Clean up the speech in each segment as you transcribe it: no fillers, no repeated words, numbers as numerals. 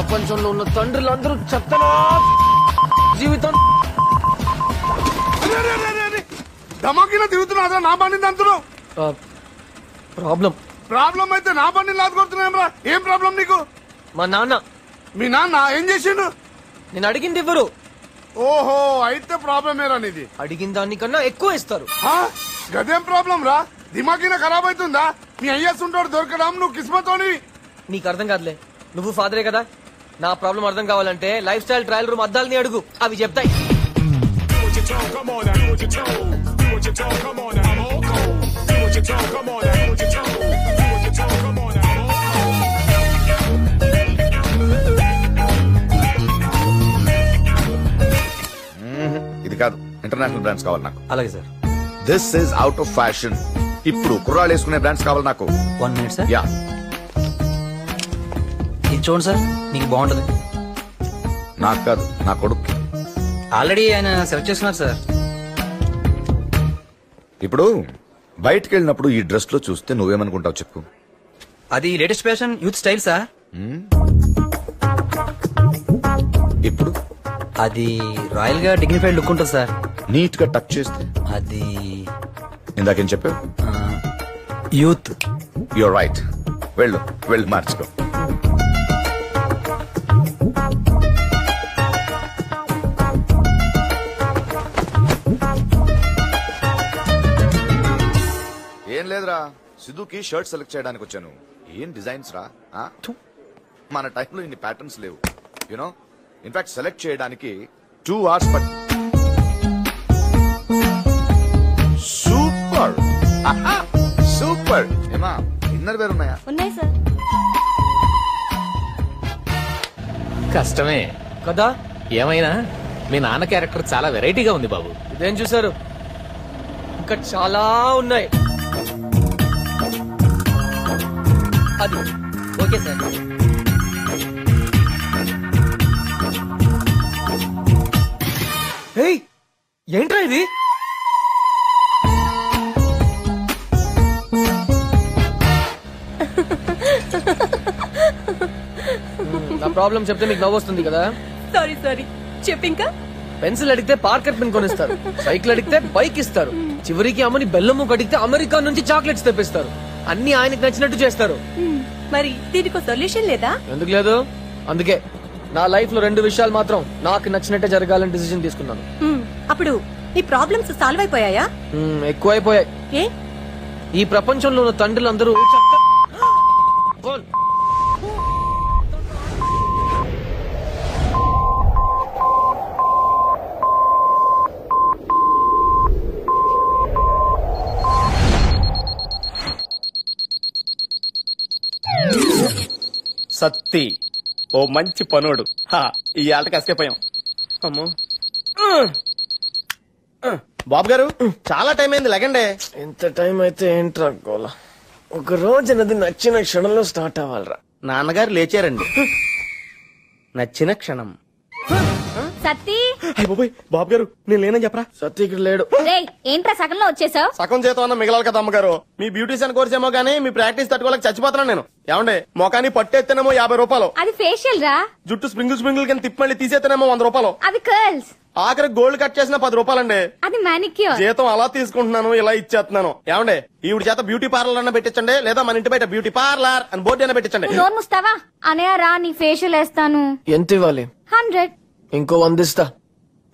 ప్రపంచంలో ఉన్న తండ్రులందరూ చెత్తనా జీవితం ధమాకిలా తిరుగుతున్నా నా బండి అంటున్నావు. ప్రాబ్లం అయితే నా బండి లాదుకొడుతున్నారా? ఏం ప్రాబ్లం నీకు? మా నాన్న. మీ నాన్న ఏం చేసిండు? నేను అడిగింది ఇవ్వరు. ఓహో, అయితే ప్రాబ్లమేరా నీది. అడిగిన దానికన్నా ఎక్కువ ఇస్తారు. గదేం ప్రాబ్లం రా? దిమాగిన ఖరాబ్ అవుతుందా? మీ అయ్యేస్తుంటాడు దొరకడం, నువ్వు కిస్మతోని. నీకు అర్థం కాదులే, నువ్వు ఫాదరే కదా. నా ప్రాబ్లం అర్థం కావాలంటే లైఫ్ స్టైల్ ట్రయల్ రూమ్ అద్దాలని అడుగు, అవి చెప్తాయి. ఇది కాదు, ఇంటర్నేషనల్ బ్రాండ్స్ కావాలి నాకు. అలాగే sir. This is out of fashion. ఇప్పుడు కుర్రాళ్ళు వేసుకునే బ్రాండ్స్ కావాలి నాకు. 1 minute సార్. యా, ఇది చూడండి సార్, మీకు బాగుంటది. నాకు కాదు, నా కొడుకు. ఆల్రెడీ ఆయన సెలెక్ట్ చేసుకున్నారు సార్. ఇప్పుడు బయటికి వెళ్ళినప్పుడు ఈ డ్రెస్ లో చూస్తే నువ్వేమనుకుంటావు చెప్పు? అది latest fashion, youth style sir. ఇప్పుడు అది రాయల్ గా డిగ్నిఫైడ్ లుక్ ఉంటుంది సార్. నీట్ గా టచ్ చేస్తే అది ఇందాకేం చెప్పావు? యూత్. You're right. వెళ్ళు వెళ్ళు, మార్చుకో. ఏం లేదురా, సిద్ధుకి షర్ట్ సెలెక్ట్ చేయడానికి వచ్చాను. ఏం డిజైన్స్ రా? మన టైంలో ఇన్ని ప్యాటర్న్స్ లేవు. యూనో, ఇన్ఫాక్ట్ సెలెక్ట్ చేయడానికి 2 hours పట్. Super super. ఏమా ఇన్నర్ వేర్ ఉన్నాయా? ఉన్నాయి సార్. కష్టమే కదా. ఏమైనా మీ నాన్న క్యారెక్టర్ చాలా వెరైటీగా ఉంది బాబు. ఇదేం చూసారు, ఇంకా చాలా ఉన్నాయి. అది ఓకే సార్. ఏయ్, ఏంట్రా ఇది? నా ప్రాబ్లం చెప్తే మీకు నవ్వు వస్తుంది కదా. సారీ సారీ, చెప్పింకా. పెన్సిల్ అడిగితే పార్కర్ పెన్ కొనిస్తారు, సైకిల్ అడిగితే బైక్ ఇస్తారు, చివరికి అమ్మని బెల్లం ముక్క అడిగితే అమెరికా నుంచి చాక్లెట్స్ తెప్పిస్తారు. అన్ని ఆయనకి నచ్చినట్టు చేస్తారు. మరి దీనికి సొల్యూషన్ లేదా? ఎందుకు లేదు, అందుకే నా లైఫ్ లో 2 విషయాలు మాత్రం నాకు నచ్చినట్టే జరగాలని డిసిజన్ తీసుకున్నాను. అప్పుడు ఈ ప్రాబ్లమ్స్ సాల్వ్ అయిపోయాయా? ఎక్కువైపోయాయి. ఏ? ఈ ప్రపంచంలో ఉన్న తండ్రులందరూ సత్తి ఓ మంచి పనోడు. ఈ ఆటకి ఎస్కేపోయాం. అమ్మో బాబు గారు, చాలా టైం అయింది, లెగండే. ఎంత టైం అయితే ఏంట్రా గోలా, ఒక రోజు అన్నది నచ్చిన క్షణంలో స్టార్ట్ అవ్వాలరా. నాన్నగారు లేచారండి. నచ్చిన క్షణం. సత్తి. బాబు గారు, నేను లేనని చెప్పరా? సత్తి ఇక్కడ లేడు. ఏంట్రా సగంలో వచ్చేసావు? సగం చేతం అన్న మిగలాలి కదా అమ్మగారు. మీ బ్యూటీషియన్ కోర్స్ ఏమో గానీ మీ ప్రాక్టీస్ తట్టుకోలేక చచ్చిపోతున్నాను నేను. ఏమండే, మొఖాన్ని పట్టేస్తేనేమో 50 రూపాయలు. అది ఫేషియల్ రా. జుట్టు స్ప్రింగుల్ కింద తిప్పి మళ్ళీ తీసేస్తేనేమో 100 రూపాయలు. అది కర్ల్స్. ఆఖరి గోల్డ్ కట్ చేసిన 10 రూపాయలండి. అది మానిక్యూర్. జీతం అలా తీసుకుంటున్నాను, ఇలా ఇచ్చేస్తున్నాను. ఏమండే, ఈవిడ చేత బ్యూటీ పార్లర్ అన్న పెట్టించండి, లేదా మన ఇంటి బయట బ్యూటీ పార్లర్ అని బోర్డు అయినా పెట్టించండి. నోరు ముస్తావా? అనయ్య రా, నీ ఫేషియల్ వేస్తాను. ఎంత ఇవ్వాలి? 100. ఇంకో 100 ఇస్తా.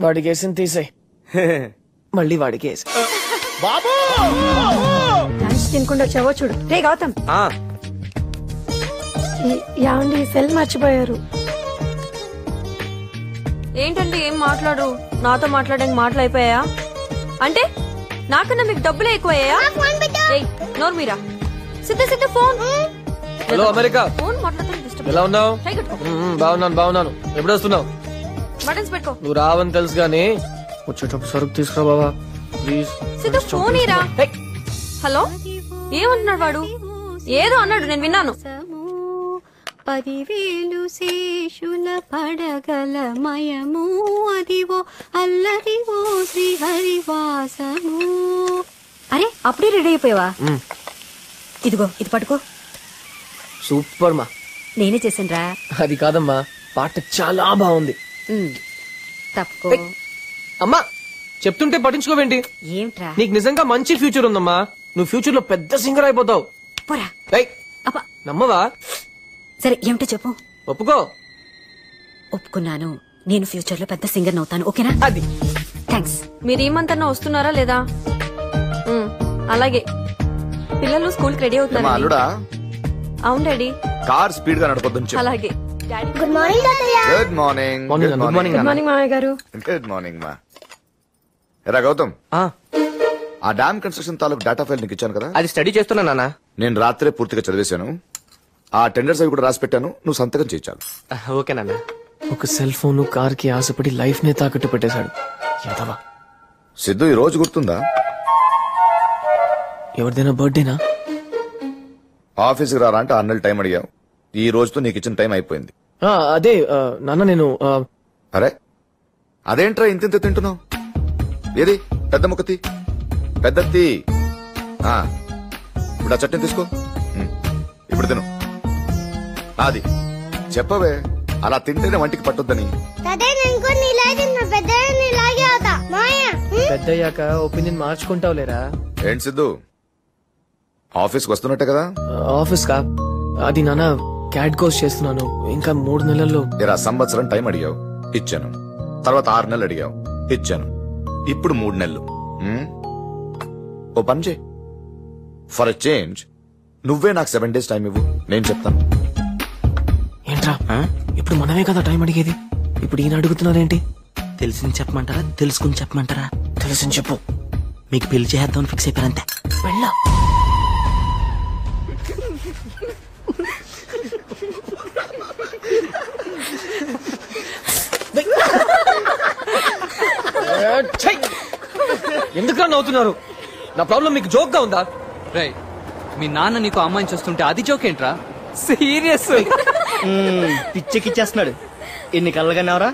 వాడికి వేసింది తీసేయ్, మళ్ళీ వాడికి వేసి. బాబు తినకుండా వచ్చావో చూడు. రే గౌతమ్, యాండి సెల్ మర్చిపోయారు. ఏంటంటే ఏం మాట్లాడు? నాతో మాట్లాడడానికి మాటలు అయిపోయా అంటే? నాకన్నా మీకు డబ్బులే ఎక్కువయ్యా? నోరు మీరా. సిద్ధ ఫోన్. హలో అమెరికా, ఫోన్ మాట్లాడుతూ ఎలా ఉన్నావు? బాగున్నాను. ఎప్పుడు వస్తున్నావు? బటన్స్ పెట్టుకో. నువ్వు రావని తెలుసు గానీ వచ్చేటప్పుడు సరుకు తీసుకురా బాబా ప్లీజ్. సిద్ధ ఫోన్ ఇరా. హలో, ఏమంటున్నాడు వాడు? ఏదో అన్నాడు, నేను విన్నాను. 10,000 శేషుల పడగల మయము అదివో అల్లరివో శ్రీహరివాసము. అరే, అప్పుడే రెడీ అయిపోయావా? ఇదిగో ఇది పట్టుకో. సూపర్ మా. నేనే చేసాను రా. అది కాదమ్మా, పాట చాలా బాగుంది. తప్పుకో. అమ్మా చెప్తుంటే పట్టించుకోవేంటి? ఏమిట్రా? నీకు నిజంగా మంచి ఫ్యూచర్ ఉందమ్మా. నువ్వు ఫ్యూచర్ లో పెద్ద సింగర్ అయిపోతావు. పోరా. ఏయ్, అబ్బా. నమ్మవా? సరే ఏమిటో చెప్పు. ఒప్పుకో. ఒప్పుకున్నాను, నేను ఫ్యూచర్ లో పెద్ద సింగర్ అవుతాను. ఓకేనా? అది థ్యాంక్స్. మీరు ఏమంతన్నా వస్తున్నారా లేదా? అలాగే. పిల్లలు స్కూల్ కి రెడీ ఏమా అవుతున్నారు. అల్లుడా, అవును డాడీ. కార్ స్పీడ్ గా నడపొద్దని చెప్పు. అలాగే డాడీ. గుడ్ మార్నింగ్ తాతయ్య. Good morning. Morning good morning good morning మామయ్య గారు. గుడ్ మార్నింగ్ మా. ఎరా గౌతమ్, ఆ డ్యామ్ కన్స్ట్రక్షన్ తాలూకు డేటా ఫైల్ నీకు ఇచ్చాను కదా, అది స్టడీ చేస్తున్నా నాన్న. నేను రాత్రే పూర్తిగా చదివేశాను. ఆ టెండర్స్ అవి కూడా రాసి పెట్టాను, నువ్వు సంతకం చేయించాలి. ఓకే నాన్న. ఒక సెల్ ఫోన్ కార్ కి ఆశపడి లైఫ్ నే తాకట్టు పెట్టేశాడు. ఎంతవా? సిద్ధు, ఈ రోజు గుర్తుందా? ఎవరిదైనా బర్త్డేనా? ఆఫీస్కి రారా అంటే 6 నెలలు టైం అడిగావు. ఈ రోజుతో నీకు ఇచ్చిన టైం అయిపోయింది. అదే నాన్న నేను అరే అదేంట్రా ఇంత తింటున్నావు? ఏది పెద్ద ముక్కతి పెద్దత్తి. ఇప్పుడు ఆ చట్నీ తీసుకో. ఇప్పుడు తిను. అది చెప్పవే, అలా తింటేనే వంటికి పట్టొద్దని. పెద్దయ్యాక ఒపీనియన్ మార్చుకుంటావు లేరా? ఏంటి సిద్ధు, ఆఫీస్కి వస్తున్నట్టే కదా? ఆఫీస్ కా? అది నాన్న క్యాట్ కోర్స్ చేస్తున్నాను. ఇంకా 3 నెలల్లో. ఇరా సంవత్సరం టైం అడిగావు, ఇచ్చాను. తర్వాత 6 నెలలు అడిగావు, ఇచ్చాను. ఇప్పుడు 3 నెలలు. ఓ పని చేయి, ఫర్ ఎ చేంజ్ నువ్వే నాకు 7 days టైం ఇవ్వు, నేను చెప్తాను. ఏంట్రా ఇప్పుడు మనమే కదా టైం అడిగేది? ఇప్పుడు ఈయన అడుగుతున్నారేంటి? తెలిసింది చెప్పమంటారా, తెలుసుకుని చెప్పమంటారా? తెలిసింది చెప్పు. మీకు పెళ్లి చేద్దామని ఫిక్స్ అయిపోయారంతే. వెళ్ళా. ఎందుకు నవ్వుతున్నారు? నా ప్రాబ్లం మీకు జోక్ గా ఉందా? రేయ్, మీ నాన్న నీకు అమ్మాయిని చూస్తుంటే అది జోక్ ఏంట్రా? సీరియస్. పిచ్చెక్కిచ్చేస్తున్నాడు. ఎన్ని కళ్ళగానేవరా?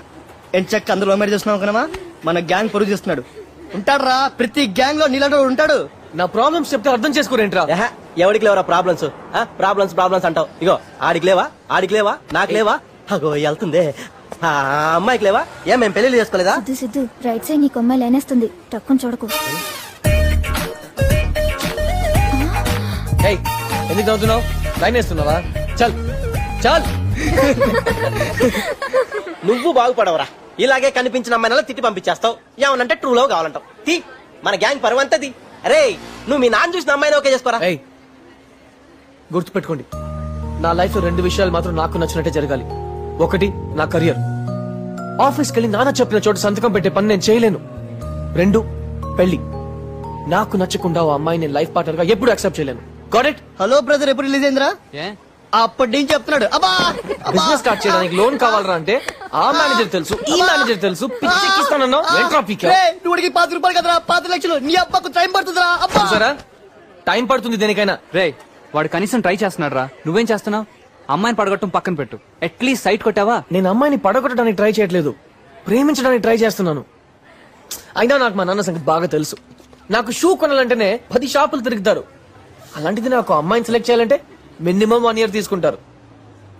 ఎంచక్క అందరూ మ్యారేజ్ చేస్తున్నావు కదమ్మా. మన గ్యాంగ్ పొరుగు చేస్తున్నాడు. ఉంటాడురా, ప్రతి గ్యాంగ్ లో నీళ్ళంటూ ఉంటాడు. నా ప్రాబ్లమ్స్ చెప్తే అర్థం చేసుకోరేంట్రా? ఎవడికి లేవరా ప్రాబ్లమ్స్? ప్రాబ్లమ్స్ ప్రాబ్లమ్స్ అంటావు. ఇగో ఆడికి లేవా, ఆడికి లేవా, నాకు లేవా? అగో వెళ్తుంది. అమ్మాయికి లేవా? ఏం మేము పెళ్లి చేసుకోలేదా? సిద్ధు రైట్ సైడ్ నీకు అమ్మాయి లేనేస్తుంది, టక్కుని చూడకు. ఎందుకు నవ్వుతున్నావు? లైన్ వేస్తున్నావా? చల్ చల్. నువ్వు బాగుపడవరా. ఇలాగే కనిపించిన అమ్మాయినలా తిట్టి పంపించేస్తావు. ఏమనంటే ట్రూ లవ్ కావాలంటావు. తీ, మన గ్యాంగ్ పరువంతది. అరే నువ్వు మీ నాన్న చూసిన అమ్మాయిని ఓకే చేసుకోరా. గుర్తుపెట్టుకోండి, నా లైఫ్ లో 2 విషయాలు మాత్రం నాకు నచ్చినట్టే జరగాలి. ఒకటి నా కెరియర్. ఆఫీస్కి వెళ్ళి నాన్న చెప్పిన చోట సంతకం పెట్టే పని నేను చేయలేను. 2 పెళ్లి. నాకు నచ్చకుండా ఆ అమ్మాయి నేను లైఫ్ పార్ట్నర్ గా ఎప్పుడు యాక్సెప్ట్ చేయలేను. Got it? హలో బ్రదర్, ఎప్పుడు రిలీజ్ అయిందిరా? అప్పటి నుంచి చెప్తున్నాడు. బిజినెస్ స్టార్ట్ చేయడానికి లోన్ కావాలరా అంటే ఆ మేనేజర్ తెలుసు, ఈ మేనేజర్ తెలుసు. పిచ్చెక్కిస్తానన్నా ఏంట్రా పీకే? నువ్వుడికి 5 రూపాయలు కదరా, 5 లక్షలు. నీ అబ్బకు టైం పడుతుందిరా. సరే టైం పడుతుంది దేనికైనా. రేయ్, వాడు కనీసం ట్రై చేస్తున్నాడు రా. నువ్వేం చేస్తున్నావు? అమ్మాయిని పడగొట్టడం పక్కన పెట్టు, అట్లీస్ట్ సైట్ కొట్టావా? నేను అమ్మాయిని పడగొట్టడానికి ట్రై చేయట్లేదు, ప్రేమించడానికి ట్రై చేస్తున్నాను. అయినా నాకు మా నాన్న సంగతి బాగా తెలుసు. నాకు షూ కొనాలంటేనే 10 షాపులు తిరుగుతారు. అలాంటిది నాకు అమ్మాయిని సెలెక్ట్ చేయాలంటే మినిమం 1 year తీసుకుంటారు.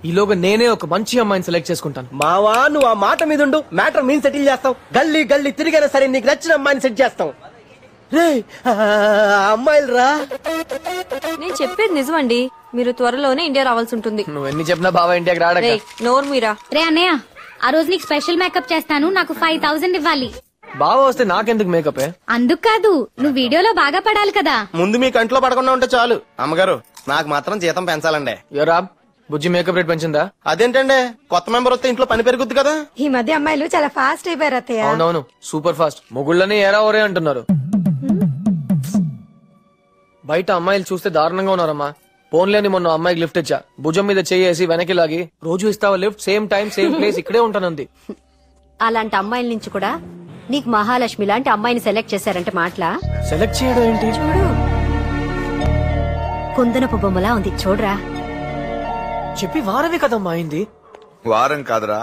ఈలోగా నేనే ఒక మంచి అమ్మాయిని సెలెక్ట్ చేసుకుంటాను. మావా, నువ్వు ఆ మాట మీద ఉండు. మ్యాటర్ మేము సెటిల్ చేస్తాం. గల్లీ గల్లీ తిరిగైనా సరే నీకు నచ్చిన అమ్మాయిని సెట్ చేస్తాం. రే అమ్మాయిలు రా. నేను చెప్పేది నిజమండి. మీరు త్వరలోనే ఇండియా రావాల్సి ఉంటుంది. నువ్వు ఎన్ని చెప్పినా బాబా ఇండియాకి రాడక. నోరు మీరా. రే అన్నయ్య, ఆ రోజు నీకు స్పెషల్ మేకప్ చేస్తాను, నాకు 5000 ఇవ్వాలి. బావ వస్తే నాకెందుకు మేకప్? అందుకు కాదు, నువ్వు వీడియోలో బాగా పడాలి కదా. ముందు మీ కంట్లో పడకుండా ఉంటే చాలు. అమ్మగారు, నాకు మాత్రం జీతం పెంచాలండి. ఎవరా బుజ్జి మేకప్ రేట్ పెంచిందా? అదేంటండి, కొత్త మెంబర్ వస్తే ఇంట్లో పని పెరుగుద్ది కదా. ఈ మధ్య అమ్మాయిలు చాలా ఫాస్ట్ అయిపోయారు అత్తయ్య. అవునవును, సూపర్ ఫాస్ట్. మొగుళ్ళని ఏరా ఓరే అంటున్నారు. బయట అమ్మాయిలు చూస్తే దారుణంగా ఉన్నారమ్మా. పోన్లేని మొన్న అమ్మాయికి లిఫ్ట్ ఇచ్చా, భుజం మీద చేసి వెనక్కి లాగి, రోజు ఇస్తావా lift, same time same place, ఇక్కడే ఉంటానంది. అలాంటి అమ్మాయిల నుంచి కూడా నీకు మహాలక్ష్మి లాంటి అమ్మాయిని సెలెక్ట్ చేశారంటే మాటలా? సెలెక్ట్ చేయడం ఏంటి? చూడు, కుందనపు బొమ్మలా ఉంది, చూడరా. చెప్పి వారమే కదమ్మా అయింది. వారం కాదురా,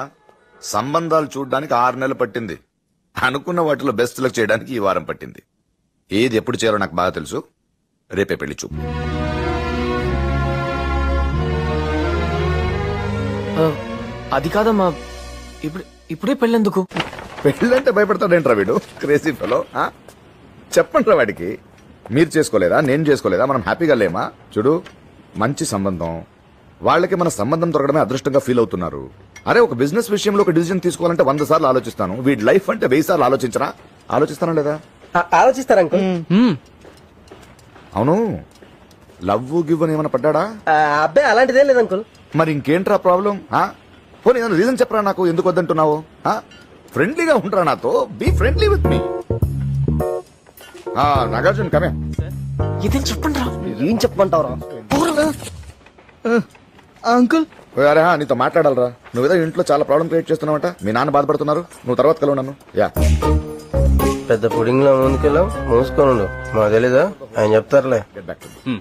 సంబంధాలు చూడడానికి 6 నెలలు పట్టింది. అనుకున్న వాటిలో బెస్ట్ సెలెక్ట్ చేయడానికి ఈ వారం పట్టింది. ఏది ఎప్పుడు చేయాలో నాకు బాగా తెలుసు. రేపే పెళ్లి చూపు. అది కాదమ్మా ఇప్పుడే పెళ్ళెందుకు? పెళ్ళంటే భయపడతాడేంట్రా వీడు క్రేజీ ఫెలో. చెప్పండి రా వాడికి. మీరు చేసుకోలేదా, నేను చేసుకోలేదా, మనం హ్యాపీగా లేమా? చూడు, మంచి సంబంధం, వాళ్ళకి మన సంబంధం దొరకడమే అదృష్టంగా ఫీల్ అవుతున్నారు. అరే ఒక బిజినెస్ విషయంలో ఒక డిసిజన్ తీసుకోవాలంటే 100 సార్లు ఆలోచిస్తాను. వీడి లైఫ్ అంటే 1000 సార్లు ఆలోచించరా? ఆలోచిస్తానా లేదా? ఆలోచిస్తారు అంకుల్. అవును, లవ్ గివ్ అని ఏమైనా పడ్డాడా? అబ్బాయి అలాంటిదేం లేదు అంకుల్. మరి ఇంకేంట్రా ప్రాబ్లం? పోనీ ఏదైనా రీజన్ చెప్పరా నాకు, ఎందుకు వద్దంటున్నావు? ఫ్రెండ్లీగా ఉంటారా నాతో? Be friendly with me. Nagarjuna కమే. ఇదేం చెప్పండి రా. ఏం చెప్పమంటావురా అంకుల్? అరే నీతో మాట్లాడాలరా. నువ్వేదో ఇంట్లో చాలా ప్రాబ్లం క్రియేట్ చేస్తున్నావంట. మీ నాన్న బాధపడుతున్నారు. నువ్వు తర్వాత కలవు నన్ను. యా పెద్ద పుడింగ్ లో ముందుకెళ్ళాం, మూసుకొని మాకు తెలీదా? ఆయన చెప్తారులే. Get back to me.